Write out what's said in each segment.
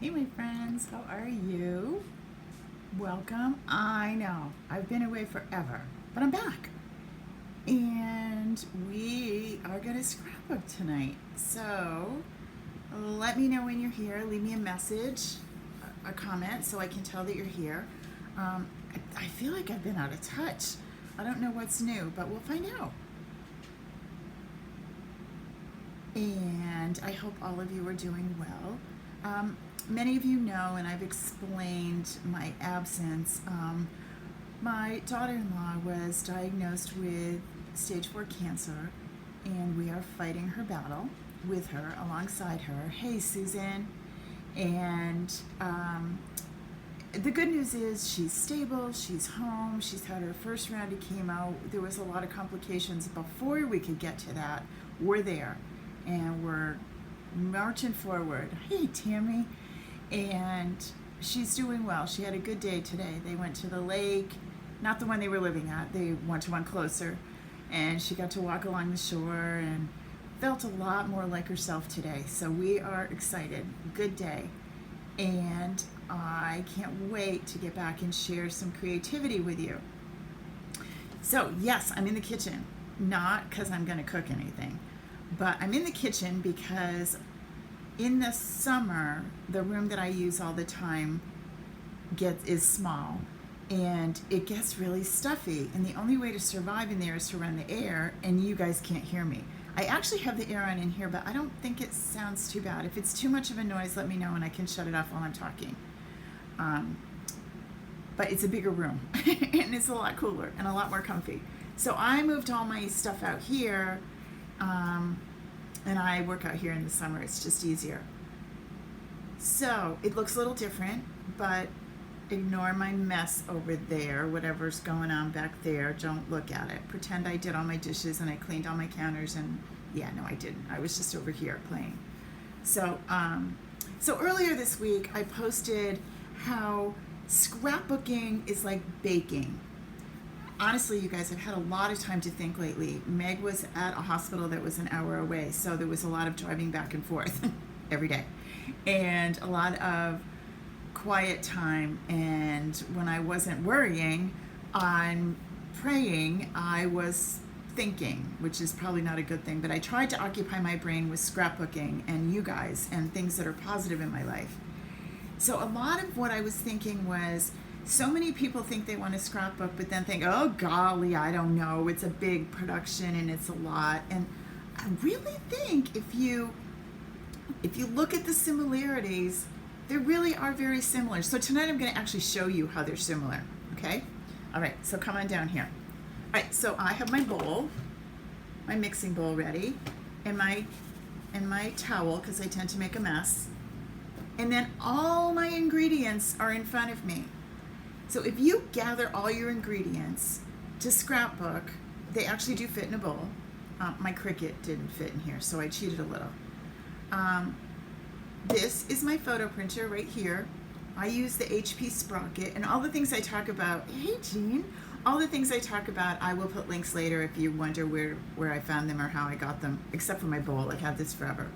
Hey my friends, how are you? Welcome. I know, I've been away forever, but I'm back. And we are going to scrapbook tonight. So let me know when you're here. Leave me a message, a comment, so I can tell that you're here. I feel like I've been out of touch. I don't know what's new, but we'll find out. And I hope all of you are doing well. Many of you know, and I've explained my absence. My daughter-in-law was diagnosed with stage 4 cancer, and we are fighting her battle with her, alongside her. Hey, Susan. And the good news is she's stable, she's home, she's had her first round of chemo. There was a lot of complications before we could get to that. We're there, and we're marching forward. Hey, Tammy. And she's doing well. She had a good day today. They went to the lake, not the one they were living at. They went to one closer, and she got to walk along the shore and felt a lot more like herself today. So we are excited. Good day. And I can't wait to get back and share some creativity with you. So yes, I'm in the kitchen, not because I'm going to cook anything, but I'm in the kitchen because in the summer, the room that I use all the time is small, and it gets really stuffy, and the only way to survive in there is to run the air, and you guys can't hear me. I actually have the air on in here, but I don't think it sounds too bad. If it's too much of a noise, let me know and I can shut it off while I'm talking. But it's a bigger room and it's a lot cooler and a lot more comfy. So I moved all my stuff out here, and I work out here in the summer. It's just easier. So it looks a little different, but ignore my mess over there. Whatever's going on back there, don't look at it. Pretend I did all my dishes and I cleaned all my counters, and yeah, no, I didn't. I was just over here playing. So earlier this week, I posted how scrapbooking is like baking. Honestly, you guys, I've had a lot of time to think lately. Meg was at a hospital that was an hour away, so there was a lot of driving back and forth every day, and a lot of quiet time. And when I wasn't worrying on praying, I was thinking, which is probably not a good thing, but I tried to occupy my brain with scrapbooking and you guys and things that are positive in my life. So a lot of what I was thinking was, so many people think they want to scrapbook, but then think, oh golly, I don't know, it's a big production and it's a lot. And I really think if you look at the similarities, they really are very similar. So tonight I'm going to actually show you how they're similar, okay? All right, so come on down here. All right, so I have my bowl, my mixing bowl ready, and my towel, because I tend to make a mess. And then all my ingredients are in front of me. So if you gather all your ingredients to scrapbook, they actually do fit in a bowl. My Cricut didn't fit in here, so I cheated a little. This is my photo printer right here. I use the HP Sprocket, and all the things I talk about, hey Jean, all the things I talk about, I will put links later if you wonder where I found them or how I got them, except for my bowl. I've had this forever.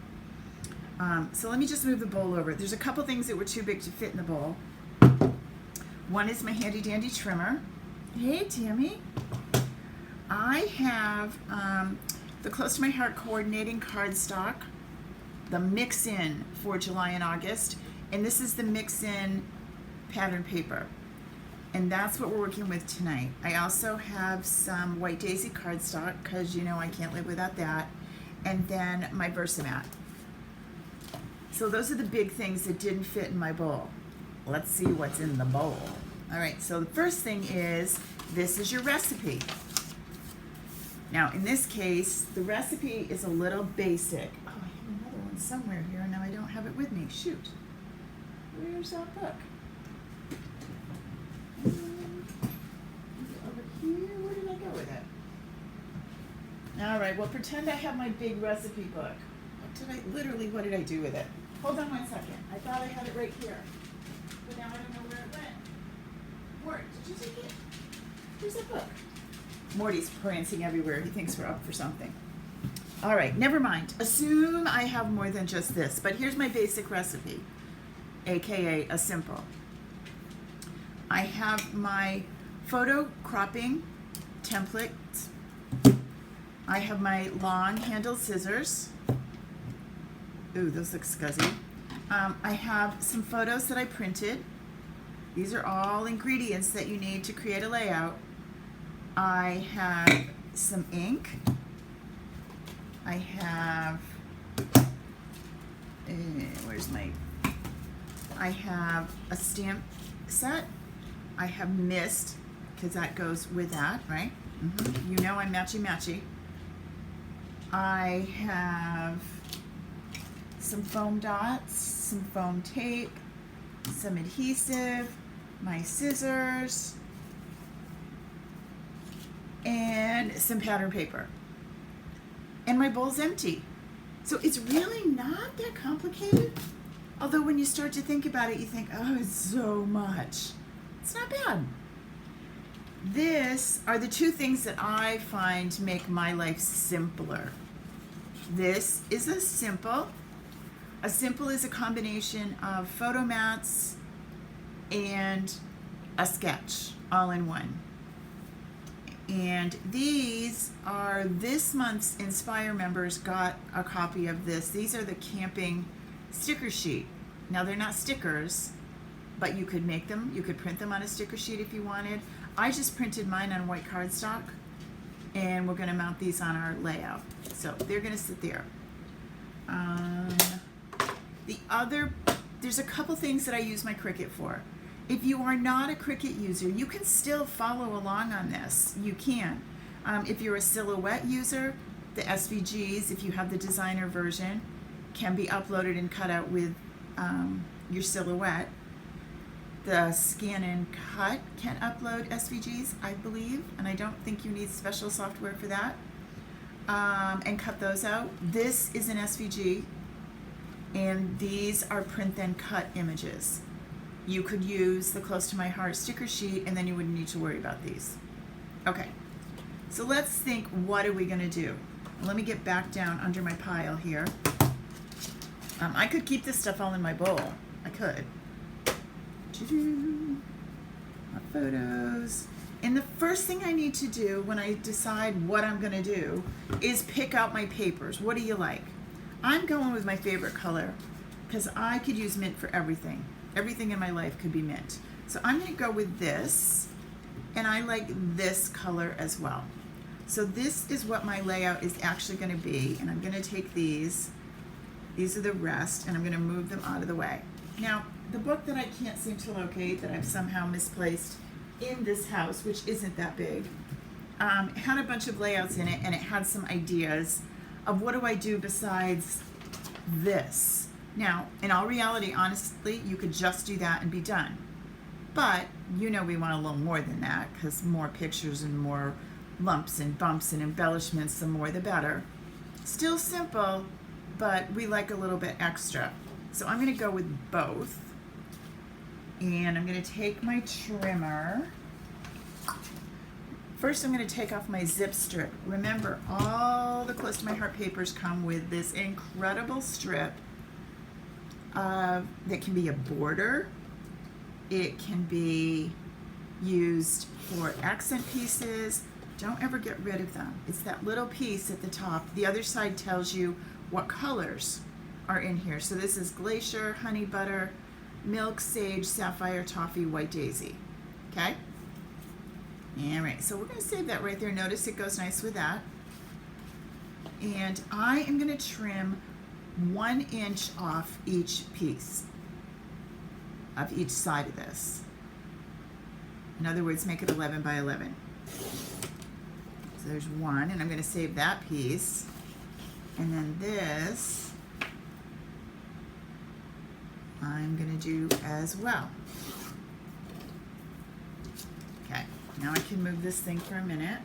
So let me just move the bowl over. There's a couple things that were too big to fit in the bowl. One is my handy dandy trimmer. Hey Tammy. I have the Close to My Heart coordinating cardstock, the mix-in for July and August, and this is the mix-in pattern paper, and that's what we're working with tonight. I also have some White Daisy cardstock, because you know I can't live without that, and then my Versamat. So those are the big things that didn't fit in my bowl. Let's see what's in the bowl. All right, so the first thing is, this is your recipe. Now, in this case, the recipe is a little basic. Oh, I have another one somewhere here. Now I don't have it with me. Shoot. Where's that book? Over here. Where did I go with it? All right, well, pretend I have my big recipe book. What did I do with it? Hold on 1 second. I thought I had it right here, but now I don't know where it went. Mort, did you take it? Where's that book? Morty's prancing everywhere. He thinks we're up for something. All right, never mind. Assume I have more than just this, but here's my basic recipe. aka a Simple. I have my photo cropping templates. I have my long handled scissors. Ooh, those look scuzzy. I have some photos that I printed. These are all ingredients that you need to create a layout. I have some ink. I have, I have a stamp set. I have mist, because that goes with that, right? You know I'm matchy-matchy. I have some foam dots, some foam tape, some adhesive, my scissors, and some pattern paper. And my bowl's empty. So it's really not that complicated. Although when you start to think about it, you think, oh, it's so much. It's not bad. This are the two things that I find make my life simpler. This is a Simple. A Simple is a combination of photo mats and a sketch all in one. And these are this month's Inspire members got a copy of this. These are the camping sticker sheet. Now they're not stickers, but you could make them. You could print them on a sticker sheet if you wanted. I just printed mine on white cardstock, and we're going to mount these on our layout. So they're going to sit there. There's a couple things that I use my Cricut for. If you are not a Cricut user, you can still follow along on this. You can. If you're a silhouette user, the SVGs, if you have the designer version, can be uploaded and cut out with your silhouette. The Scan and Cut can upload SVGs, I believe, and I don't think you need special software for that, and cut those out. This is an SVG, and these are print then cut images. You could use the Close to My Heart sticker sheet, and then you wouldn't need to worry about these. Okay, so let's think, what are we going to do? Let me get back down under my pile here. I could keep this stuff all in my bowl. I could. My photos. And the first thing I need to do when I decide what I'm going to do is pick out my papers. What do you like? I'm going with my favorite color because I could use mint for everything. Everything in my life could be mint. So I'm going to go with this, and I like this color as well. So this is what my layout is actually going to be, and I'm going to take these. These are the rest, and I'm going to move them out of the way. Now, the book that I can't seem to locate, that I've somehow misplaced in this house, which isn't that big, had a bunch of layouts in it, and it had some ideas of what do I do besides this. Now, in all reality, honestly, you could just do that and be done. But you know we want a little more than that, because more pictures and more lumps and bumps and embellishments, the more the better. Still simple, but we like a little bit extra. So I'm going to go with both. And I'm going to take my trimmer. First, I'm going to take off my zip strip. Remember, all the Close to My Heart papers come with this incredible strip that can be a border. It can be used for accent pieces. Don't ever get rid of them. It's that little piece at the top. The other side tells you what colors are in here. So this is Glacier, Honey Butter, Milk, Sage, Sapphire, Toffee, White Daisy. Okay? All right, so we're going to save that right there. Notice it goes nice with that. And I am going to trim 1 inch off each piece of each side of this. In other words, make it 11 by 11. So there's one, and I'm going to save that piece. And then this, I'm going to do as well. Okay, now I can move this thing for a minute.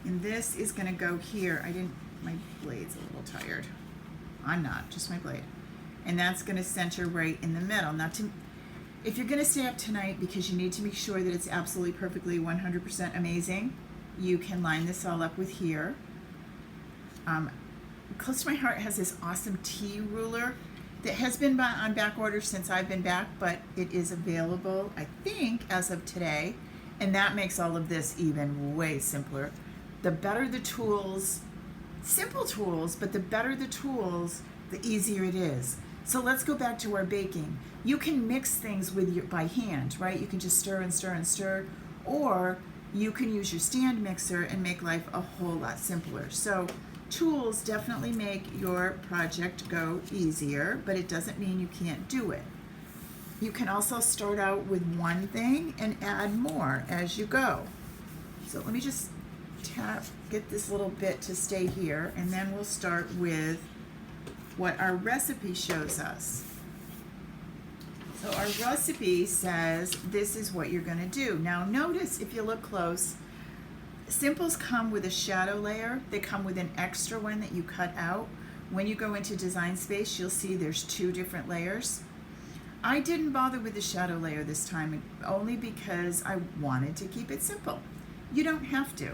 And this is going to go here. My blade's a little tired. I'm not, just my blade. And that's going to center right in the middle. If you're going to stay up tonight because you need to make sure that it's absolutely perfectly 100% amazing, you can line this all up with here. Close to My Heart has this awesome T ruler, that has been on back order since I've been back, but it is available, I think, as of today, and that makes all of this even way simpler. The better the tools, simple tools, but the better the tools, the easier it is. So let's go back to our baking. You can mix things with by hand, right? You can just stir and stir and stir, or you can use your stand mixer and make life a whole lot simpler. So tools definitely make your project go easier, but it doesn't mean you can't do it. You can also start out with one thing and add more as you go. So let me just get this little bit to stay here, and then we'll start with what our recipe shows us. So our recipe says this is what you're going to do. Now notice, if you look close, Simples come with a shadow layer. They come with an extra one that you cut out. When you go into Design Space, you'll see there's 2 different layers. I didn't bother with the shadow layer this time, only because I wanted to keep it simple. You don't have to.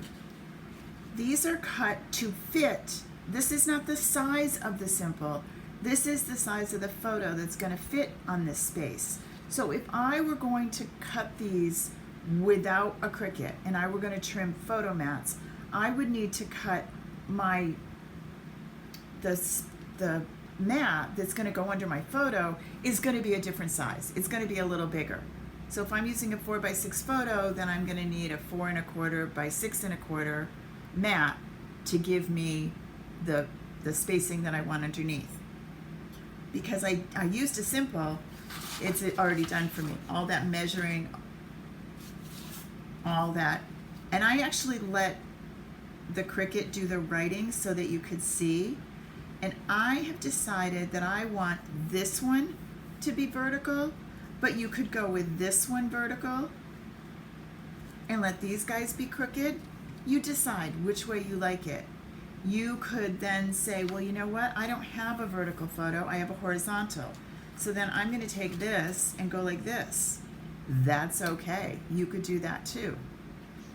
These are cut to fit. This is not the size of the Simple. This is the size of the photo that's going to fit on this space. So if I were going to cut these without a Cricut and I were going to trim photo mats, I would need to cut the mat that's going to go under my photo is going to be a different size. It's going to be a little bigger. So if I'm using a 4x6 photo, then I'm going to need a 4 1/4 by 6 1/4 mat to give me the spacing that I want underneath. Because I used a Simple, it's already done for me. All that measuring, all that. And I actually let the Cricut do the writing so that you could see. And I have decided that I want this one to be vertical, but you could go with this one vertical and let these guys be crooked. You decide which way you like it. You could then say, well, you know what? I don't have a vertical photo. I have a horizontal. So then I'm going to take this and go like this. That's okay. You could do that too.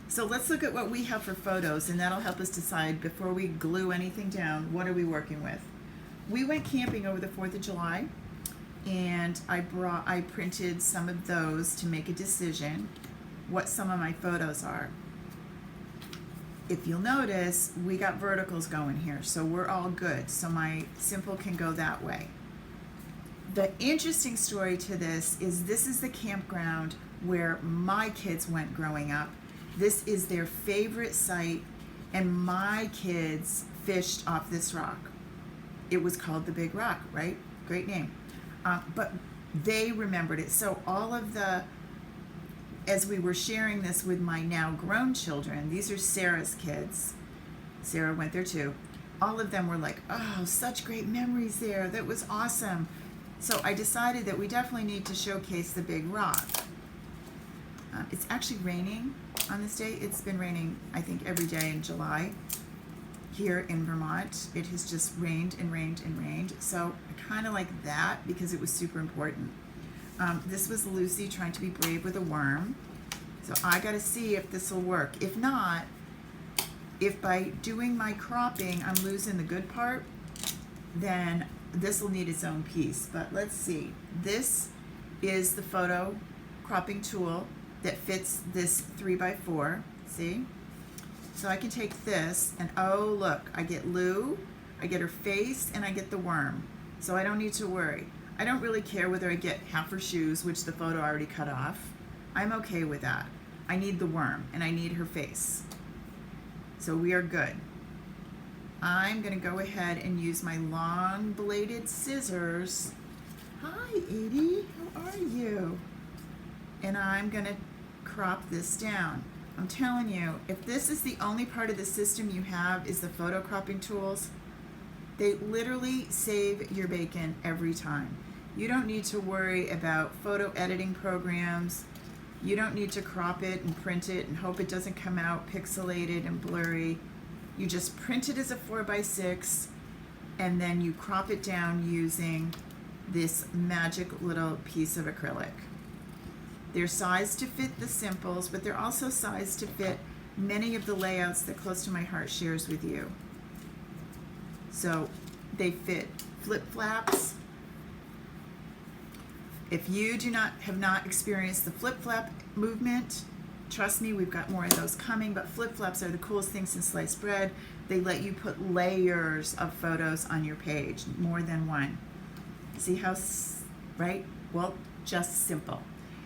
So let's look at what we have for photos, and that'll help us decide before we glue anything down, what are we working with. We went camping over the 4th of July, and I printed some of those to make a decision what some of my photos are. If you'll notice, we got verticals going here, so we're all good. So my Simple can go that way. The interesting story to this is the campground where my kids went growing up. This is their favorite site, and my kids fished off this rock. It was called the Big Rock, right? Great name. But they remembered it. So all of as we were sharing this with my now grown children, these are Sarah's kids. Sarah went there too. All of them were like, oh, such great memories there. That was awesome. So I decided that we definitely need to showcase the Big Rock. It's actually raining on this day. It's been raining, I think, every day in July here in Vermont. It has just rained and rained and rained. So I kind of like that because it was super important. This was Lucy trying to be brave with a worm. So I got to see if this will work. If not, if by doing my cropping I'm losing the good part, then this will need its own piece. But let's see. This is the photo cropping tool that fits this 3x4. See? So I can take this and oh look, I get Lou, I get her face, and I get the worm. So I don't need to worry. I don't really care whether I get half her shoes, which the photo already cut off. I'm okay with that. I need the worm and I need her face. So we are good. I'm going to go ahead and use my long bladed scissors. Hi, Edie, how are you? And I'm going to crop this down. I'm telling you, if this is the only part of the system you have is the photo cropping tools, they literally save your bacon every time. You don't need to worry about photo editing programs. You don't need to crop it and print it and hope it doesn't come out pixelated and blurry. You just print it as a 4x6 and then you crop it down using this magic little piece of acrylic. They're sized to fit the Simples, but they're also sized to fit many of the layouts that Close to My Heart shares with you. So they fit flip-flaps, If you have not experienced the flip-flap movement, trust me, we've got more of those coming, but flip-flaps are the coolest thing since sliced bread. They let you put layers of photos on your page, more than one. See how, right? Well, just simple.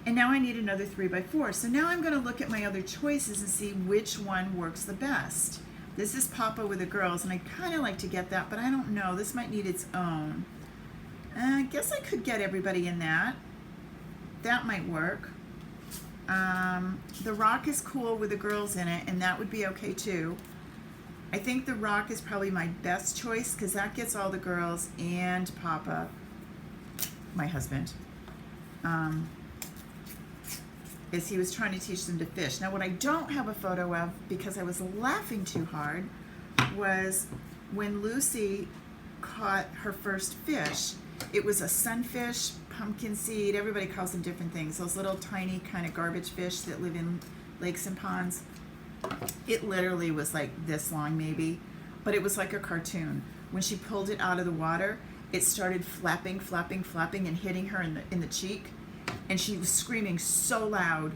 And now I need another 3x4. So now I'm going to look at my other choices and see which one works the best. This is Papa with the girls, and I kind of like to get that, but I don't know. This might need its own. I guess I could get everybody in that. That might work. The rock is cool with the girls in it, and that would be okay too. I think the rock is probably my best choice because that gets all the girls and Papa, my husband. Is he was trying to teach them to fish. Now what I don't have a photo of because I was laughing too hard was when Lucy caught her first fish. It was a sunfish, pumpkin seed, everybody calls them different things. Those little tiny kind of garbage fish that live in lakes and ponds. It literally was like this long maybe, but it was like a cartoon. When she pulled it out of the water, it started flapping, flapping, flapping and hitting her in the cheek. And she was screaming so loud.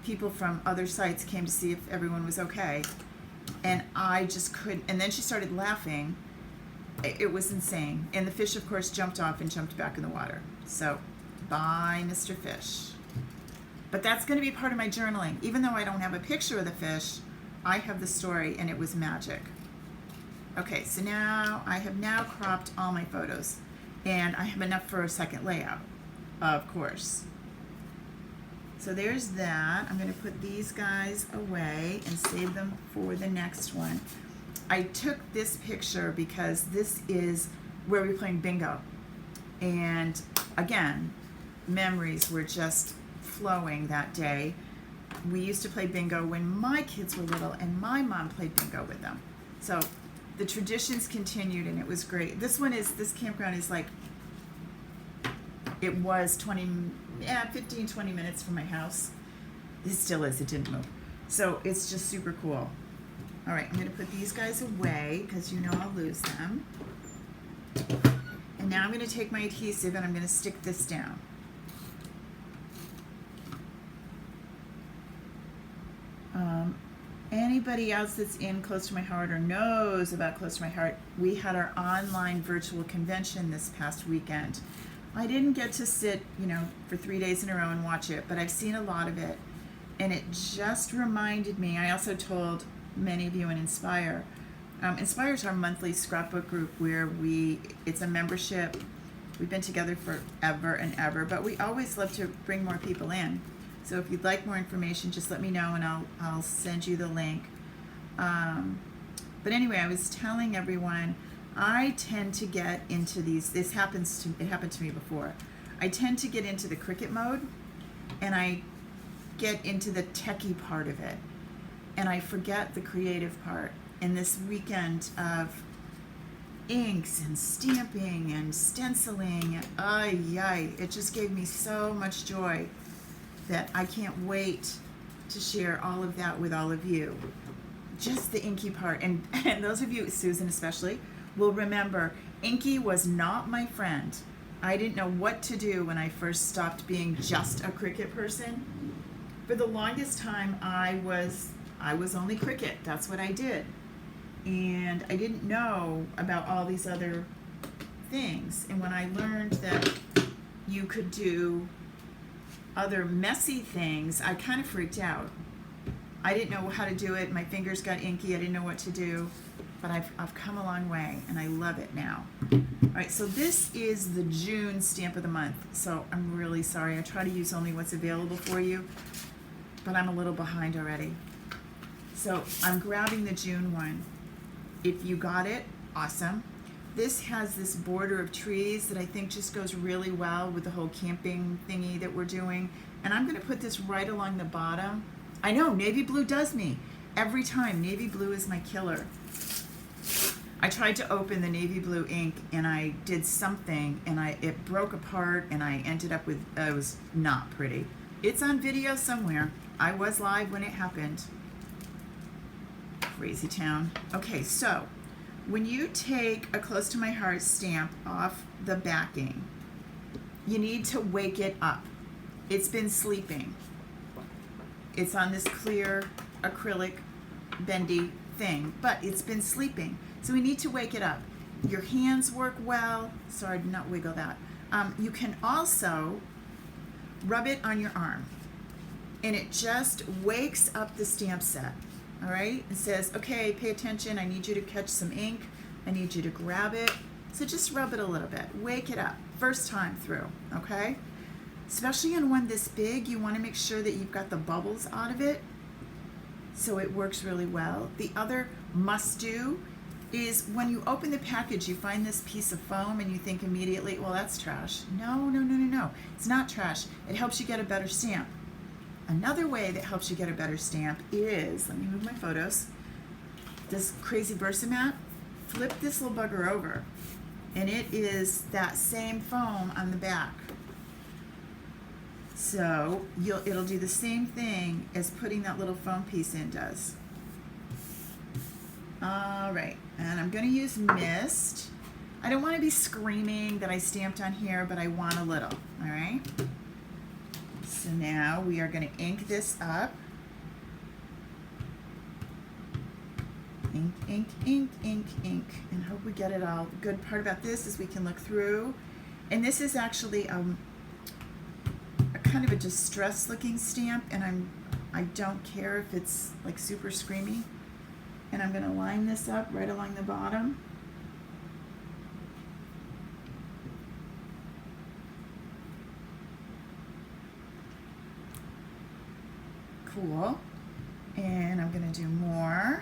People from other sites came to see if everyone was okay. And I just couldn't, and then she started laughing. It was insane. And the fish, of course, jumped off and jumped back in the water. So, bye, Mr. Fish. But that's going to be part of my journaling. Even though I don't have a picture of the fish, I have the story, and it was magic. Okay, so now I have now cropped all my photos. And I have enough for a second layout, of course. So there's that. I'm going to put these guys away and save them for the next one. I took this picture because this is where we're playing bingo. And again, memories were just flowing that day. We used to play bingo when my kids were little and my mom played bingo with them. So the traditions continued and it was great. This campground is like, it was 15, 20 minutes from my house. It still is, it didn't move. So it's just super cool. All right, I'm going to put these guys away because you know I'll lose them. And now I'm going to take my adhesive and I'm going to stick this down. Anybody else that's in Close to My Heart or knows about Close to My Heart, we had our online virtual convention this past weekend. I didn't get to sit, for 3 days in a row and watch it, but I've seen a lot of it. And it just reminded me, I also told many of you in Inspire. Inspire is our monthly scrapbook group where it's a membership. We've been together forever and ever, but we always love to bring more people in. So if you'd like more information, just let me know and I'll send you the link. But anyway, I was telling everyone, I tend to get into these, it happened to me before. I tend to get into the Cricut mode and I get into the techie part of it. And I forget the creative part. And this weekend of inks and stamping and stenciling, it just gave me so much joy that I can't wait to share all of that with all of you. Just the inky part. And those of you, Susan especially, will remember inky was not my friend. I didn't know what to do when I first stopped being just a Cricut person. For the longest time, I was only Cricut. That's what I did. And I didn't know about all these other things. And when I learned that you could do other messy things, I kind of freaked out. I didn't know how to do it. My fingers got inky. I didn't know what to do. But I've come a long way, and I love it now. All right, so this is the June stamp of the month. So I'm really sorry. I try to use only what's available for you, but I'm a little behind already. So I'm grabbing the June one. If you got it, awesome. This has this border of trees that I think just goes really well with the whole camping thingy that we're doing. And I'm going to put this right along the bottom. I know, navy blue does me. Every time, navy blue is my killer. I tried to open the navy blue ink and I did something and it broke apart and I ended up with, it was not pretty. It's on video somewhere. I was live when it happened. Crazy town. Okay, so when you take a Close to My Heart stamp off the backing, you need to wake it up. It's been sleeping. It's on this clear acrylic bendy thing, but it's been sleeping. So we need to wake it up. Your hands work well. Sorry, do not wiggle that. You can also rub it on your arm, and it just wakes up the stamp set. All right? It says, okay, pay attention. I need you to catch some ink. I need you to grab it. So just rub it a little bit. Wake it up. First time through, okay? Especially on one this big, you want to make sure that you've got the bubbles out of it so it works really well. The other must-do is when you open the package, you find this piece of foam and you think immediately, well, that's trash. No. It's not trash. It helps you get a better stamp. Another way that helps you get a better stamp is, let me move my photos, this crazy Versamat. Flip this little bugger over, and it is that same foam on the back. So it'll do the same thing as putting that little foam piece in does. All right, and I'm going to use mist. I don't want to be screaming that I stamped on here, but I want a little, all right? So now we are going to ink this up. Ink, ink, ink, ink, ink, and hope we get it all. The good part about this is we can look through, and this is actually a kind of a distressed looking stamp, and I don't care if it's like super screamy. And I'm going to line this up right along the bottom. Cool. And I'm going to do more.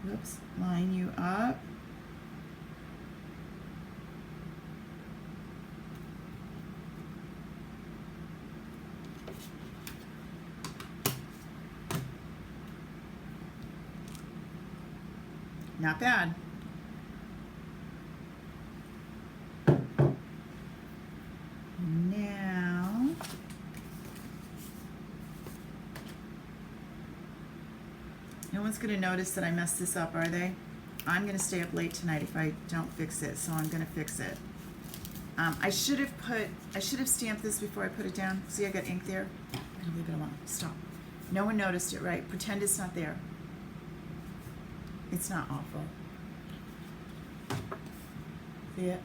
Whoops, line you up. Not bad. Now, no one's going to notice that I messed this up, are they? I'm going to stay up late tonight if I don't fix it, so I'm going to fix it. I should have stamped this before I put it down. See, I got ink there. I'm going to leave it alone. Stop. No one noticed it, right? Pretend it's not there. It's not awful. See it?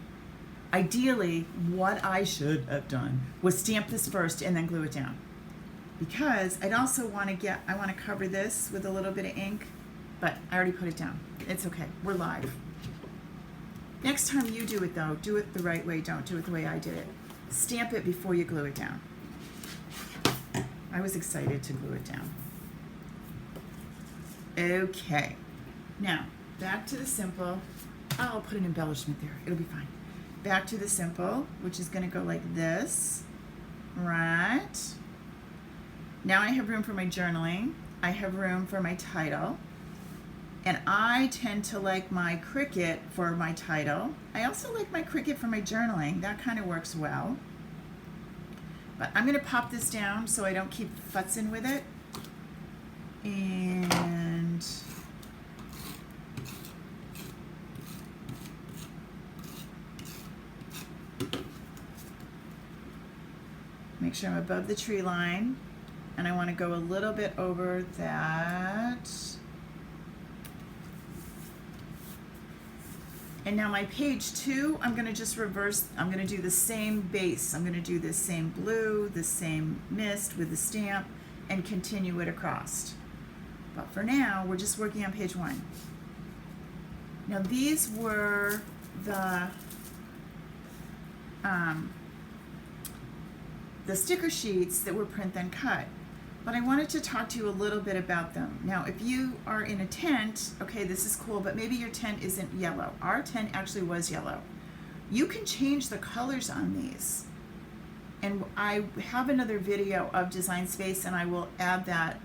Ideally, what I should have done was stamp this first and then glue it down. Because I'd also want to cover this with a little bit of ink, but I already put it down. It's okay. We're live. Next time you do it though, do it the right way. Don't do it the way I did it. Stamp it before you glue it down. I was excited to glue it down. Okay. Now, back to the simple. I'll put an embellishment there. It'll be fine. Back to the simple, which is going to go like this. Right. Now I have room for my journaling. I have room for my title. And I tend to like my Cricut for my title. I also like my Cricut for my journaling. That kind of works well. But I'm going to pop this down so I don't keep futzing with it. And make sure I'm above the tree line. And I want to go a little bit over that. And now my page 2, I'm going to just reverse. I'm going to do the same base. I'm going to do this same blue, the same mist with the stamp, and continue it across. But for now, we're just working on page 1. Now these were the sticker sheets that were print then cut. But I wanted to talk to you a little bit about them. Now, if you are in a tent, okay, this is cool, but maybe your tent isn't yellow. Our tent actually was yellow. You can change the colors on these. And I have another video of Design Space, and I will add that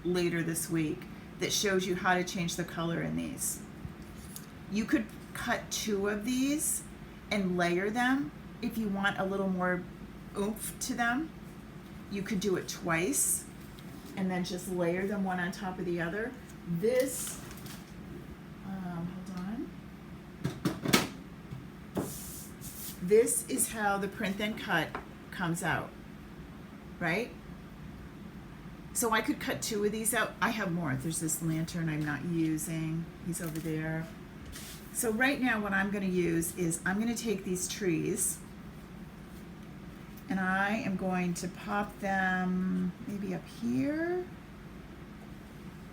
later this week, that shows you how to change the color in these. You could cut 2 of these and layer them if you want a little more oomph to them. You could do it twice. and then just layer them one on top of the other. This, hold on. This is how the print then cut comes out, right? So I could cut 2 of these out. I have more. There's this lantern I'm not using. He's over there. So right now what I'm going to use is I'm going to take these trees and I am going to pop them maybe up here.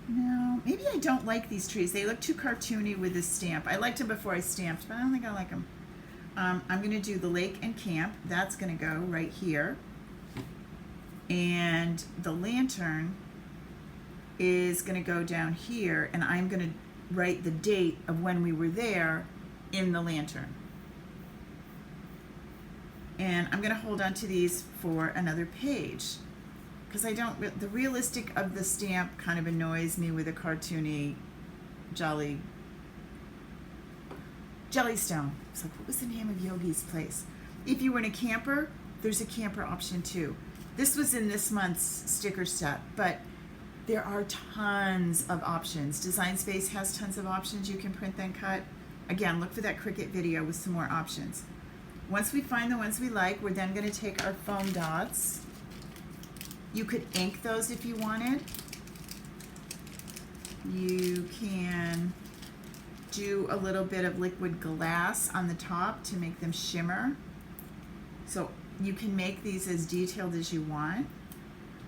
No, maybe I don't like these trees. They look too cartoony with this stamp. I liked them before I stamped, but I don't think I like them. I'm going to do the lake and camp. That's going to go right here. And the lantern is going to go down here, and I'm going to write the date of when we were there in the lantern. And I'm going to hold on to these for another page because I don't, the realistic of the stamp kind of annoys me with a cartoony Jellystone. It's like, what was the name of Yogi's place? If you were in a camper, there's a camper option too. This was in this month's sticker set, but there are tons of options. Design Space has tons of options you can print then cut. Again, look for that Cricut video with some more options. Once we find the ones we like, we're then going to take our foam dots. You could ink those if you wanted. You can do a little bit of liquid glass on the top to make them shimmer. So you can make these as detailed as you want.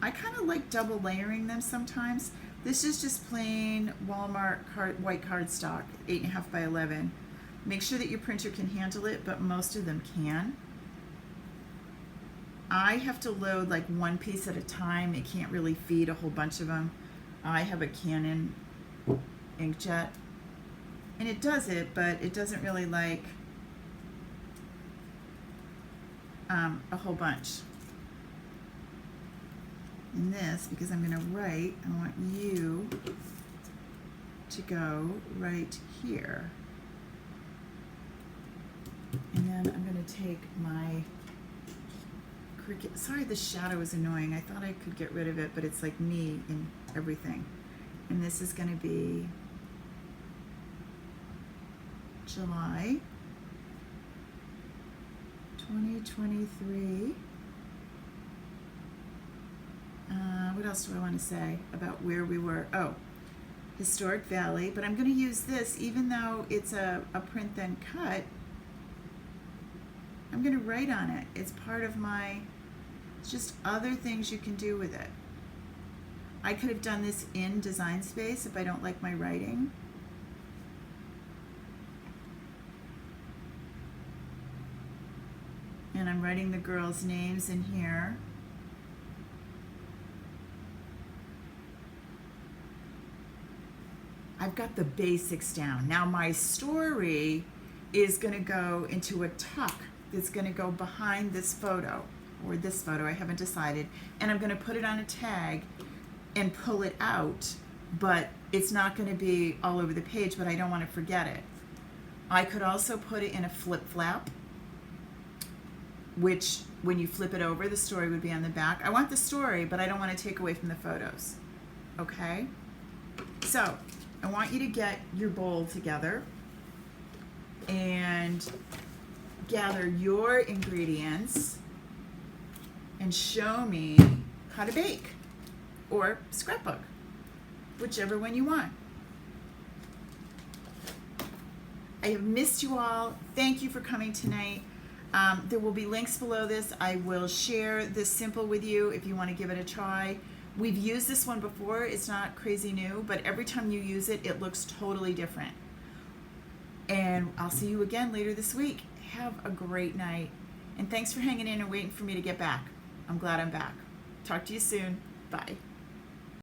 I kind of like double layering them sometimes. This is just plain Walmart white cardstock, 8.5 by 11. Make sure that your printer can handle it, but most of them can. I have to load like one piece at a time. It can't really feed a whole bunch of them. I have a Canon inkjet, and it does it, but it doesn't really like a whole bunch. And this, because I'm going to write, I want you to go right here. And then I'm going to take my Cricut. Sorry, the shadow is annoying. I thought I could get rid of it, but it's like me in everything. And this is going to be July 2023. What else do I want to say about where we were? Oh, Historic Valley. But I'm going to use this, even though it's a print then cut. I'm going to write on it. It's part of my, it's just other things you can do with it. I could have done this in Design Space if I don't like my writing. And I'm writing the girls' names in here. I've got the basics down. Now my story is going to go into a tuck that's going to go behind this photo, or this photo, I haven't decided, and I'm going to put it on a tag and pull it out, but it's not going to be all over the page, but I don't want to forget it. I could also put it in a flip flap, which when you flip it over, the story would be on the back. I want the story, but I don't want to take away from the photos. Okay? So I want you to get your bowl together and gather your ingredients and show me how to bake or scrapbook, whichever one you want. I have missed you all. Thank you for coming tonight. There will be links below this. I will share this Simple with you if you want to give it a try. We've used this one before. It's not crazy new, but every time you use it, it looks totally different. And I'll see you again later this week. Have a great night. And thanks for hanging in and waiting for me to get back. I'm glad I'm back. Talk to you soon. Bye.